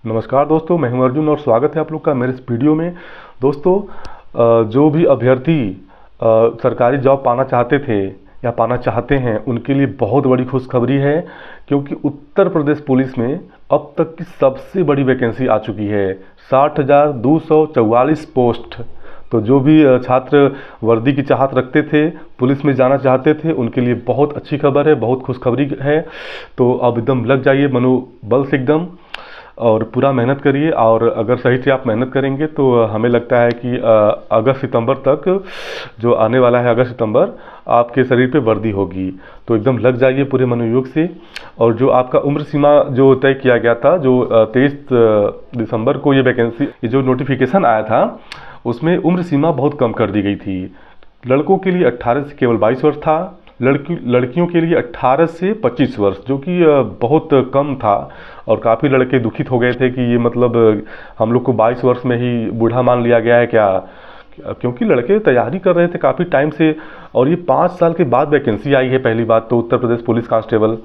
नमस्कार दोस्तों, मैं हूं अर्जुन और स्वागत है आप लोग का मेरे इस वीडियो में। दोस्तों, जो भी अभ्यर्थी सरकारी जॉब पाना चाहते थे या पाना चाहते हैं उनके लिए बहुत बड़ी खुशखबरी है, क्योंकि उत्तर प्रदेश पुलिस में अब तक की सबसे बड़ी वैकेंसी आ चुकी है। 60,244 पोस्ट। तो जो भी छात्र वर्दी की चाहत रखते थे, पुलिस में जाना चाहते थे, उनके लिए बहुत अच्छी खबर है, बहुत खुशखबरी है। तो अब एकदम लग जाइए मनोबल से एकदम, और पूरा मेहनत करिए। और अगर सही से आप मेहनत करेंगे तो हमें लगता है कि अगस्त सितंबर तक, जो आने वाला है अगस्त सितंबर, आपके शरीर पे वर्दी होगी। तो एकदम लग जाइए पूरे मनोयोग से। और जो आपका उम्र सीमा जो तय किया गया था, जो 23 दिसंबर को ये वैकेंसी, ये जो नोटिफिकेशन आया था, उसमें उम्र सीमा बहुत कम कर दी गई थी। लड़कों के लिए 18 से केवल 22 वर्ष था, लड़कियों के लिए 18 से 25 वर्ष, जो कि बहुत कम था। और काफ़ी लड़के दुखित हो गए थे कि ये मतलब हम लोग को 22 वर्ष में ही बूढ़ा मान लिया गया है क्या, क्योंकि लड़के तैयारी कर रहे थे काफ़ी टाइम से। और ये 5 साल के बाद वैकेंसी आई है। पहली बात तो उत्तर प्रदेश पुलिस कांस्टेबल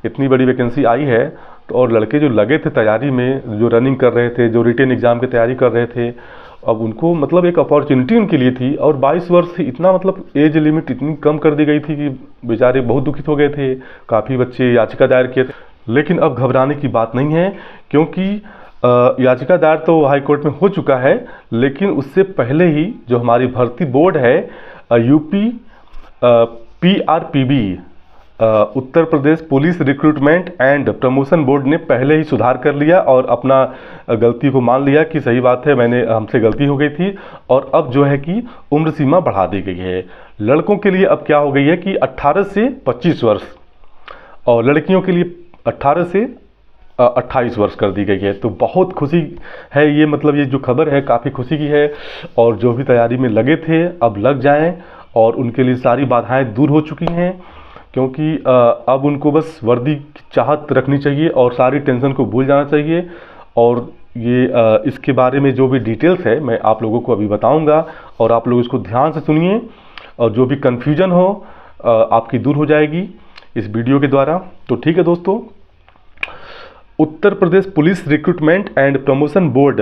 इतनी बड़ी वैकेंसी आई है। तो और लड़के जो लगे थे तैयारी में, जो रनिंग कर रहे थे, जो रिटेन एग्ज़ाम की तैयारी कर रहे थे, अब उनको मतलब एक अपॉर्चुनिटी उनके लिए थी। और 22 वर्ष से इतना मतलब एज लिमिट इतनी कम कर दी गई थी कि बेचारे बहुत दुखित हो गए थे। काफ़ी बच्चे याचिका दायर किए थे, लेकिन अब घबराने की बात नहीं है, क्योंकि याचिका दायर तो हाई कोर्ट में हो चुका है। लेकिन उससे पहले ही जो हमारी भर्ती बोर्ड है, UP PRPB, Uttar Pradesh police recruitment and promotion board ने पहले ही सुधार कर लिया और अपना गलती को मान लिया कि सही बात है, हमसे गलती हो गई थी। और अब जो है कि उम्र सीमा बढ़ा दी गई है। लड़कों के लिए अब क्या हो गई है कि 18 से 25 वर्ष, और लड़कियों के लिए 18 से 28 वर्ष कर दी गई है। तो बहुत खुशी है ये, मतलब ये जो खबर है काफ़ी खुशी की है। और जो भी तैयारी में लगे थे अब लग जाएं, और उनके लिए सारी बाधाएं दूर हो चुकी हैं, क्योंकि अब उनको बस वर्दी की चाहत रखनी चाहिए और सारी टेंशन को भूल जाना चाहिए। और ये इसके बारे में जो भी डिटेल्स है मैं आप लोगों को अभी बताऊंगा, और आप लोग इसको ध्यान से सुनिए, और जो भी कन्फ्यूजन हो आपकी दूर हो जाएगी इस वीडियो के द्वारा। तो ठीक है दोस्तों, Uttar Pradesh police recruitment and promotion board,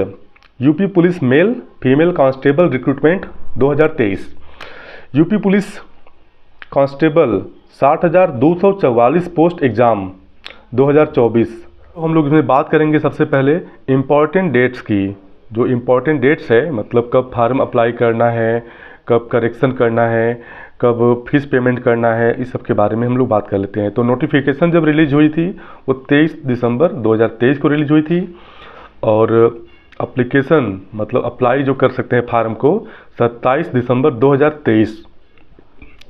UP police male female constable recruitment 2023, UP police constable 60,244 post exam 2024। तो हम लोग इसमें बात करेंगे सबसे पहले इम्पॉर्टेंट डेट्स की। जो इम्पॉर्टेंट डेट्स है, मतलब कब फार्म अप्लाई करना है, कब करेक्शन करना है, कब फीस पेमेंट करना है, इस सब के बारे में हम लोग बात कर लेते हैं। तो नोटिफिकेशन जब रिलीज हुई थी वो 23 दिसंबर 2023 को रिलीज हुई थी। और अप्लीकेशन मतलब अप्लाई जो कर सकते हैं फार्म को 27 दिसंबर 2023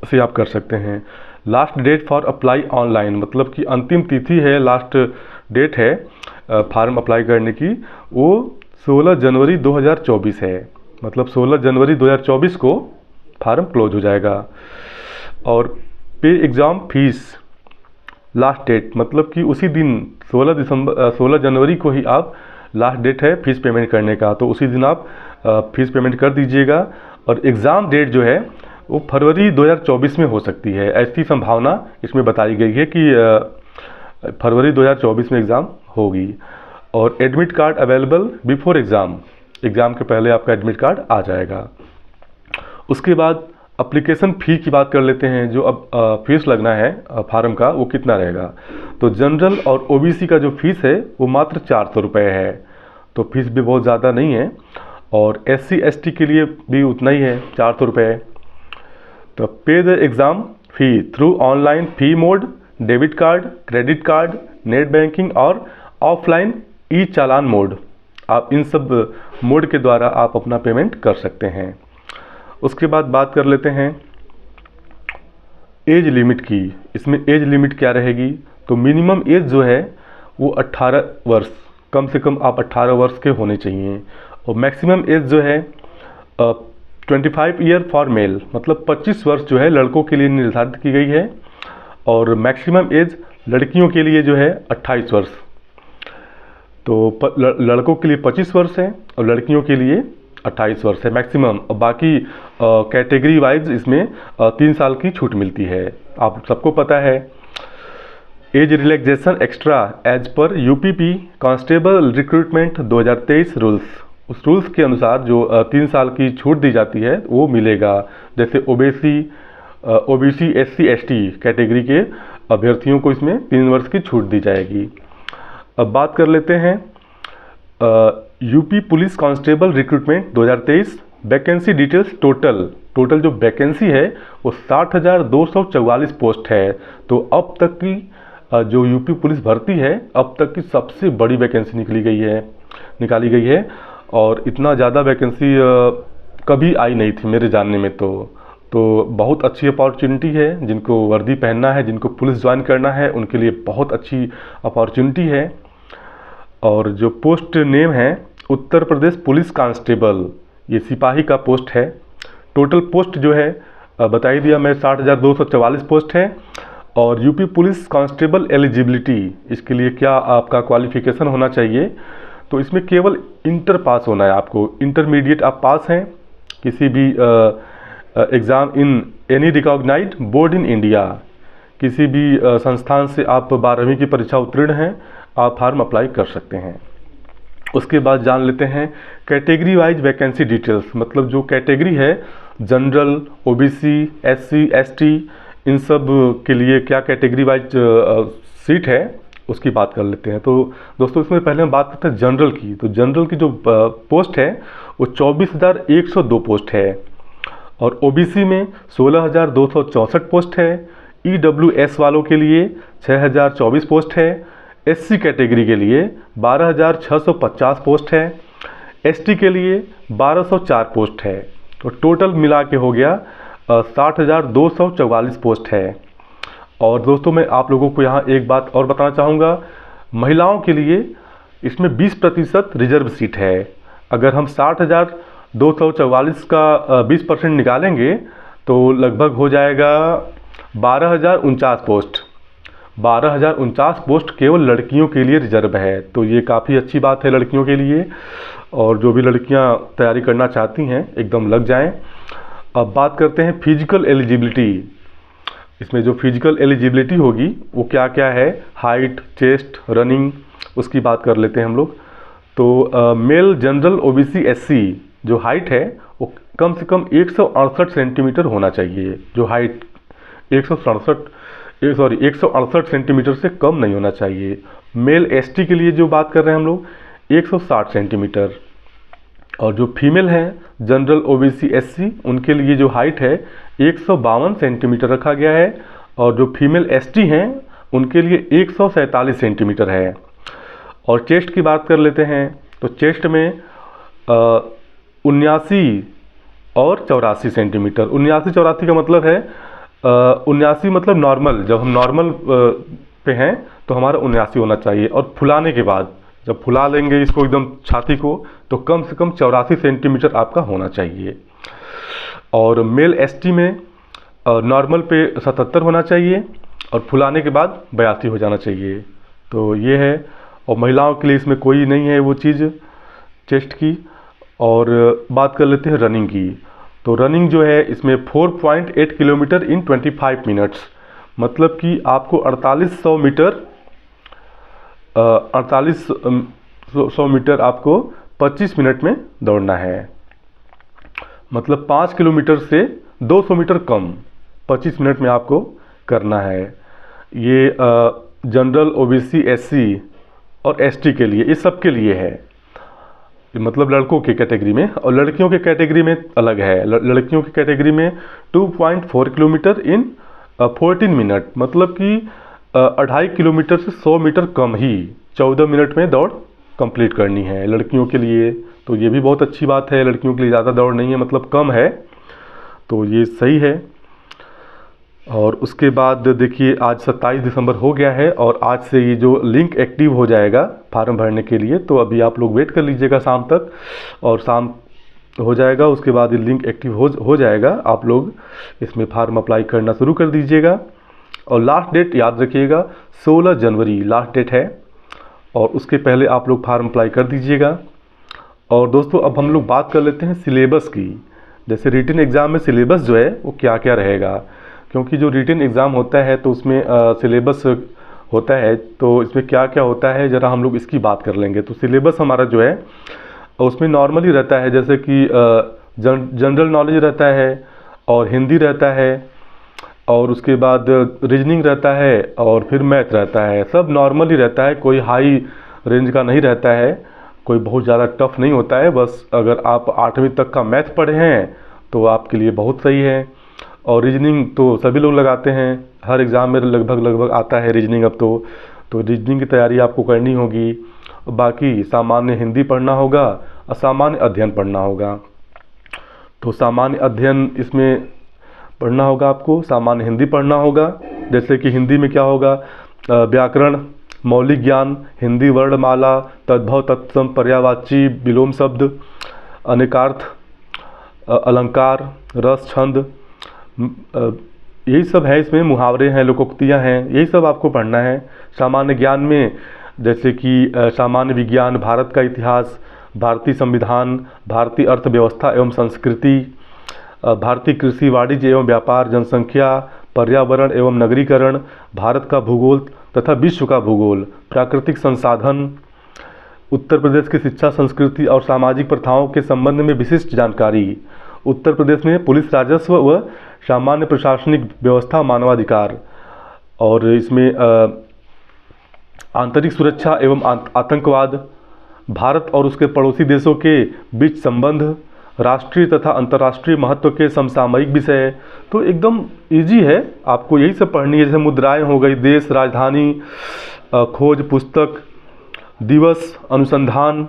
से आप कर सकते हैं। Last date for apply online, मतलब कि अंतिम तिथि है, लास्ट डेट है फार्म अप्लाई करने की, वो 16 जनवरी 2024 है। मतलब 16 जनवरी 2024 को फार्म क्लोज हो जाएगा। और पे एग्ज़ाम फीस लास्ट डेट, मतलब कि उसी दिन 16 जनवरी को ही आप लास्ट डेट है फीस पेमेंट करने का, तो उसी दिन आप फीस पेमेंट कर दीजिएगा। और एग्ज़ाम डेट जो है वो फरवरी 2024 में हो सकती है, ऐसी संभावना इसमें बताई गई है कि फरवरी 2024 में एग्ज़ाम होगी। और admit card available before exam, exam के पहले आपका एडमिट कार्ड आ जाएगा। उसके बाद एप्लीकेशन फ़ी की बात कर लेते हैं। जो अब फीस लगना है फार्म का, वो कितना रहेगा। तो जनरल और ओबीसी का जो फीस है वो मात्र 400 रुपये है, तो फीस भी बहुत ज़्यादा नहीं है। और SC ST के लिए भी उतना ही है, 400 रुपये। तो पे the exam fee through online fee mode, debit card, credit card, net banking और ऑफलाइन ई चालान मोड। आप इन सब मोड के द्वारा आप अपना पेमेंट कर सकते हैं। उसके बाद बात कर लेते हैं एज लिमिट की। इसमें एज लिमिट क्या रहेगी, तो मिनिमम एज जो है वो 18 वर्ष, कम से कम आप 18 वर्ष के होने चाहिए। और मैक्सिमम एज जो है 25 ईयर फॉर मेल, मतलब 25 वर्ष जो है लड़कों के लिए निर्धारित की गई है। और मैक्सिमम एज लड़कियों के लिए जो है 28 वर्ष। तो लड़कों के लिए 25 वर्ष है और लड़कियों के लिए 28 वर्ष है मैक्सिमम। और बाकी कैटेगरी वाइज इसमें 3 साल की छूट मिलती है, आप सबको पता है। एज रिलैक्सेशन एक्स्ट्रा एज पर यूपीपी कांस्टेबल रिक्रूटमेंट 2023 रूल्स। उस रूल्स के अनुसार जो 3 साल की छूट दी जाती है वो मिलेगा। जैसे ओबीसी एससी एसटी कैटेगरी के अभ्यर्थियों को इसमें 3 वर्ष की छूट दी जाएगी। अब बात कर लेते हैं UP police constable recruitment 2023 vacancy details. Total जो वैकेंसी है वो 60,244 पोस्ट है। तो अब तक की जो यूपी पुलिस भर्ती है अब तक की सबसे बड़ी वैकेंसी निकाली गई है और इतना ज़्यादा वैकेंसी कभी आई नहीं थी मेरे जानने में। तो बहुत अच्छी अपॉर्चुनिटी है, जिनको वर्दी पहनना है, जिनको पुलिस ज्वाइन करना है उनके लिए बहुत अच्छी अपॉर्चुनिटी है। और जो पोस्ट नेम है उत्तर प्रदेश पुलिस कांस्टेबल, ये सिपाही का पोस्ट है। टोटल पोस्ट जो है बता ही दिया मैं 60,244 पोस्ट है। और यूपी पुलिस कांस्टेबल एलिजिबिलिटी, इसके लिए क्या आपका क्वालिफिकेशन होना चाहिए, तो इसमें केवल इंटर पास होना है आपको। इंटरमीडिएट आप पास हैं किसी भी exam in any recognised board in India, किसी भी संस्थान से आप 12वीं की परीक्षा उत्तीर्ण हैं, आप फार्म अप्लाई कर सकते हैं। उसके बाद जान लेते हैं कैटेगरी वाइज वैकेंसी डिटेल्स। मतलब जो कैटेगरी है जनरल, ओबीसी, एससी, एसटी, इन सब के लिए क्या कैटेगरी वाइज सीट है उसकी बात कर लेते हैं। तो दोस्तों इसमें पहले हम बात करते हैं जनरल की। तो जनरल की जो पोस्ट है वो 24,102 पोस्ट है। और ओबीसी में 16,264 पोस्ट है। ईडब्ल्यूएस वालों के लिए 6,024 पोस्ट है। एससी कैटेगरी के लिए 12,650 पोस्ट है। एसटी के लिए 1,204 पोस्ट है। तो टोटल मिला के हो गया 60,244 पोस्ट है। और दोस्तों मैं आप लोगों को यहाँ एक बात और बताना चाहूँगा, महिलाओं के लिए इसमें 20% रिजर्व सीट है। अगर हम 60,244 का 20% निकालेंगे तो लगभग हो जाएगा 12,049 पोस्ट। 12,049 पोस्ट केवल लड़कियों के लिए रिजर्व है। तो ये काफ़ी अच्छी बात है लड़कियों के लिए, और जो भी लड़कियां तैयारी करना चाहती हैं एकदम लग जाएं। अब बात करते हैं फिजिकल एलिजिबिलिटी। इसमें जो फिजिकल एलिजिबिलिटी होगी वो क्या क्या है, हाइट, चेस्ट, रनिंग, उसकी बात कर लेते हैं हम लोग। तो मेल जनरल ओबीसी एससी जो हाइट है वो कम से कम 168 सेंटीमीटर होना चाहिए। जो हाइट 168 सेंटीमीटर से कम नहीं होना चाहिए। मेल एसटी के लिए जो बात कर रहे हैं हम लोग 160 सेंटीमीटर। और जो फीमेल हैं जनरल ओबीसी एससी उनके लिए जो हाइट है 152 सेंटीमीटर रखा गया है। और जो फीमेल एसटी हैं उनके लिए 147 सेंटीमीटर है। और चेस्ट की बात कर लेते हैं तो चेस्ट में 79 और 84 सेंटीमीटर। 79-84 का मतलब है 79 मतलब नॉर्मल, जब हम नॉर्मल पे हैं तो हमारा 79 होना चाहिए। और फुलाने के बाद जब फुला लेंगे इसको एकदम छाती को तो कम से कम 84 सेंटीमीटर आपका होना चाहिए। और मेल एसटी में नॉर्मल पे 77 होना चाहिए और फुलाने के बाद 82 हो जाना चाहिए। तो ये है। और महिलाओं के लिए इसमें कोई नहीं है वो चीज़ चेस्ट की। और बात कर लेते हैं रनिंग की। तो रनिंग जो है इसमें 4.8 किलोमीटर इन 25 मिनट्स, मतलब कि आपको 4800 मीटर आपको 25 मिनट में दौड़ना है। मतलब 5 किलोमीटर से 200 मीटर कम 25 मिनट में आपको करना है। ये जनरल ओबीसी एससी और एसटी के लिए, ये सब के लिए है, मतलब लड़कों की कैटेगरी में। और लड़कियों के कैटेगरी में अलग है। लड़कियों की कैटेगरी में 2.4 किलोमीटर इन 14 मिनट, मतलब कि 2.5 किलोमीटर से 100 मीटर कम ही 14 मिनट में दौड़ कंप्लीट करनी है लड़कियों के लिए। तो ये भी बहुत अच्छी बात है, लड़कियों के लिए ज़्यादा दौड़ नहीं है, मतलब कम है, तो ये सही है। और उसके बाद देखिए आज 27 दिसंबर हो गया है और आज से ये जो लिंक एक्टिव हो जाएगा फार्म भरने के लिए। तो अभी आप लोग वेट कर लीजिएगा शाम तक, और शाम हो जाएगा उसके बाद ये लिंक एक्टिव हो जाएगा। आप लोग इसमें फार्म अप्लाई करना शुरू कर दीजिएगा। और लास्ट डेट याद रखिएगा 16 जनवरी लास्ट डेट है, और उसके पहले आप लोग फार्म अप्लाई कर दीजिएगा। और दोस्तों अब हम लोग बात कर लेते हैं सिलेबस की। जैसे रिटन एग्ज़ाम में सिलेबस जो है वो क्या क्या रहेगा, क्योंकि जो रिटन एग्ज़ाम होता है तो उसमें सिलेबस होता है। तो इसमें क्या क्या होता है ज़रा हम लोग इसकी बात कर लेंगे। तो सिलेबस हमारा जो है उसमें नॉर्मली रहता है, जैसे कि जनरल नॉलेज रहता है और हिंदी रहता है और उसके बाद रीजनिंग रहता है और फिर मैथ रहता है। सब नॉर्मली रहता है, कोई हाई रेंज का नहीं रहता है, कोई बहुत ज़्यादा टफ नहीं होता है। बस अगर आप 8वीं तक का मैथ पढ़े हैं तो आपके लिए बहुत सही है। और रीजनिंग तो सभी लोग लगाते हैं, हर एग्ज़ाम में लगभग आता है रीजनिंग अब तो रीजनिंग की तैयारी आपको करनी होगी। बाकी सामान्य हिंदी पढ़ना होगा और सामान्य अध्ययन पढ़ना होगा। तो सामान्य अध्ययन इसमें पढ़ना होगा आपको, सामान्य हिंदी पढ़ना होगा। जैसे कि हिंदी में क्या होगा, व्याकरण, मौलिक ज्ञान, हिंदी वर्णमाला, तद्भव, तत्सम, पर्यायवाची, विलोम शब्द, अनेकार्थ, अलंकार, रस, छंद, यही सब है। इसमें मुहावरे हैं, लोकोक्तियाँ हैं, यही सब आपको पढ़ना है। सामान्य ज्ञान में जैसे कि सामान्य विज्ञान, भारत का इतिहास, भारतीय संविधान, भारतीय अर्थव्यवस्था एवं संस्कृति, भारतीय कृषि, वाणिज्य एवं व्यापार, जनसंख्या, पर्यावरण एवं नगरीकरण, भारत का भूगोल तथा विश्व का भूगोल, प्राकृतिक संसाधन, उत्तर प्रदेश की शिक्षा, संस्कृति और सामाजिक प्रथाओं के संबंध में विशिष्ट जानकारी, उत्तर प्रदेश में पुलिस, राजस्व व सामान्य प्रशासनिक व्यवस्था, मानवाधिकार। और इसमें आंतरिक सुरक्षा एवं आतंकवाद, भारत और उसके पड़ोसी देशों के बीच संबंध, राष्ट्रीय तथा अंतर्राष्ट्रीय महत्व के समसामयिक विषय। तो एकदम इजी है, आपको यही सब पढ़नी है। जैसे मुद्राएं हो गई, देश, राजधानी, खोज, पुस्तक, दिवस, अनुसंधान।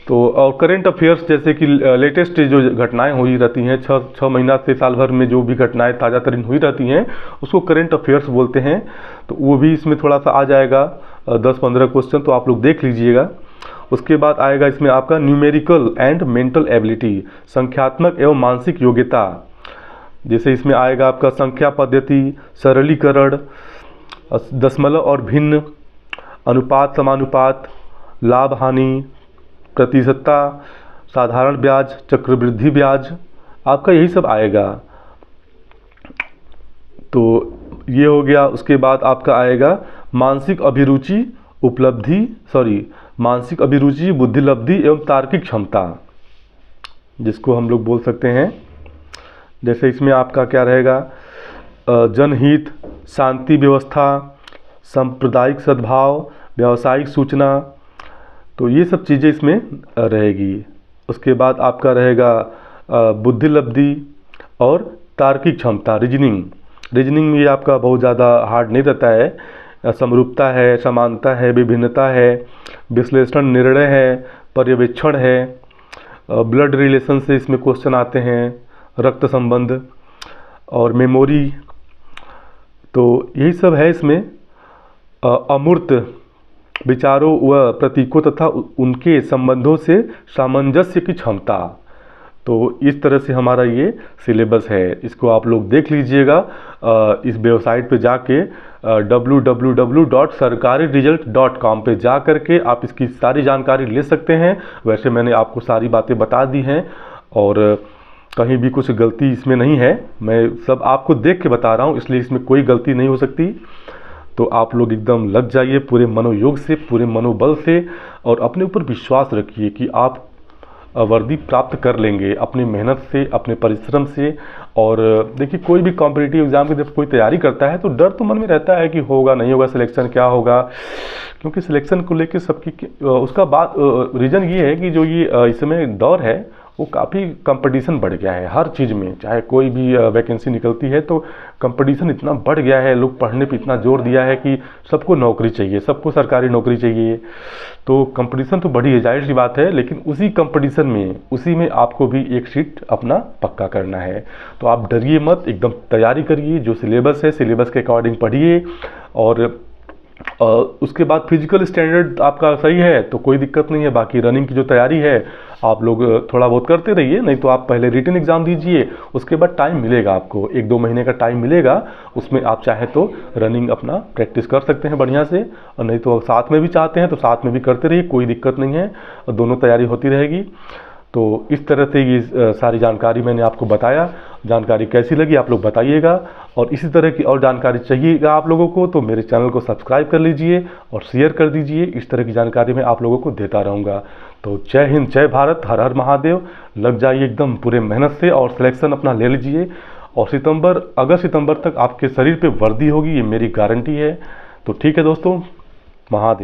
तो और करेंट अफेयर्स, जैसे कि लेटेस्ट जो घटनाएं हुई रहती हैं, छः महीना से साल भर में जो भी घटनाएं ताज़ा तरीन हुई रहती हैं उसको करेंट अफेयर्स बोलते हैं। तो वो भी इसमें थोड़ा सा आ जाएगा, 10-15 क्वेश्चन, तो आप लोग देख लीजिएगा। उसके बाद आएगा इसमें आपका न्यूमेरिकल एंड मेंटल एबिलिटी, संख्यात्मक एवं मानसिक योग्यता। जैसे इसमें आएगा आपका संख्या पद्धति, सरलीकरण, दशमलव और भिन्न, अनुपात, समानुपात, लाभ हानि, प्रतिशतता, साधारण ब्याज, चक्रवृद्धि ब्याज, आपका यही सब आएगा। तो ये हो गया। उसके बाद आपका आएगा मानसिक अभिरुचि, मानसिक अभिरुचि, बुद्धिलब्धि एवं तार्किक क्षमता, जिसको हम लोग बोल सकते हैं। जैसे इसमें आपका क्या रहेगा, जनहित, शांति व्यवस्था, सांप्रदायिक सद्भाव, व्यावसायिक सूचना। तो ये सब चीज़ें इसमें रहेगी। उसके बाद आपका रहेगा बुद्धिलब्धि और तार्किक क्षमता, रीजनिंग में आपका बहुत ज़्यादा हार्ड नहीं रहता है। समरूपता है, समानता है, विभिन्नता है, विश्लेषण, निर्णय है, पर्यवेक्षण है, ब्लड रिलेशन से इसमें क्वेश्चन आते हैं, रक्त संबंध और मेमोरी। तो यही सब है इसमें। अमूर्त विचारों व प्रतीकों तथा उनके संबंधों से सामंजस्य की क्षमता। तो इस तरह से हमारा ये सिलेबस है, इसको आप लोग देख लीजिएगा। इस वेबसाइट पे जाके www.sarkariresult.com पे जा करके आप इसकी सारी जानकारी ले सकते हैं। वैसे मैंने आपको सारी बातें बता दी हैं और कहीं भी कुछ गलती इसमें नहीं है, मैं सब आपको देख के बता रहा हूँ, इसलिए इसमें कोई गलती नहीं हो सकती। तो आप लोग एकदम लग जाइए पूरे मनोयोग से, पूरे मनोबल से, और अपने ऊपर विश्वास रखिए कि आप वर्दी प्राप्त कर लेंगे अपनी मेहनत से, अपने परिश्रम से। और देखिए, कोई भी कॉम्पिटिटिव एग्ज़ाम की जब कोई तैयारी करता है तो डर तो मन में रहता है कि होगा नहीं होगा, सिलेक्शन क्या होगा, क्योंकि सिलेक्शन को लेकर सबकी उसका बात रीज़न ये है कि जो ये इस समय दौर है वो काफ़ी कंपटीशन बढ़ गया है हर चीज़ में। चाहे कोई भी वैकेंसी निकलती है तो कंपटीशन इतना बढ़ गया है, लोग पढ़ने पे इतना जोर दिया है कि सबको नौकरी चाहिए, सबको सरकारी नौकरी चाहिए। तो कंपटीशन तो बढ़ी है, जाहिर सी बात है, लेकिन उसी कंपटीशन में, उसी में आपको भी एक सीट अपना पक्का करना है। तो आप डरिए मत, एकदम तैयारी करिए, जो सिलेबस है सिलेबस के अकॉर्डिंग पढ़िए। और उसके बाद फिजिकल स्टैंडर्ड आपका सही है तो कोई दिक्कत नहीं है। बाकी रनिंग की जो तैयारी है आप लोग थोड़ा बहुत करते रहिए, नहीं तो आप पहले रिटन एग्ज़ाम दीजिए, उसके बाद टाइम मिलेगा आपको, 1-2 महीने का टाइम मिलेगा, उसमें आप चाहे तो रनिंग अपना प्रैक्टिस कर सकते हैं बढ़िया से। और नहीं तो साथ में भी चाहते हैं तो साथ में भी करते रहिए, कोई दिक्कत नहीं है, दोनों तैयारी होती रहेगी। तो इस तरह से ये सारी जानकारी मैंने आपको बताया। जानकारी कैसी लगी आप लोग बताइएगा, और इसी तरह की और जानकारी चाहिएगा आप लोगों को तो मेरे चैनल को सब्सक्राइब कर लीजिए और शेयर कर दीजिए। इस तरह की जानकारी मैं आप लोगों को देता रहूँगा। तो जय हिंद, जय भारत, हर हर महादेव। लग जाइए एकदम पूरे मेहनत से और सिलेक्शन अपना ले लीजिए, और अगस्त सितंबर तक आपके शरीर पे वर्दी होगी, ये मेरी गारंटी है। तो ठीक है दोस्तों, महादेव।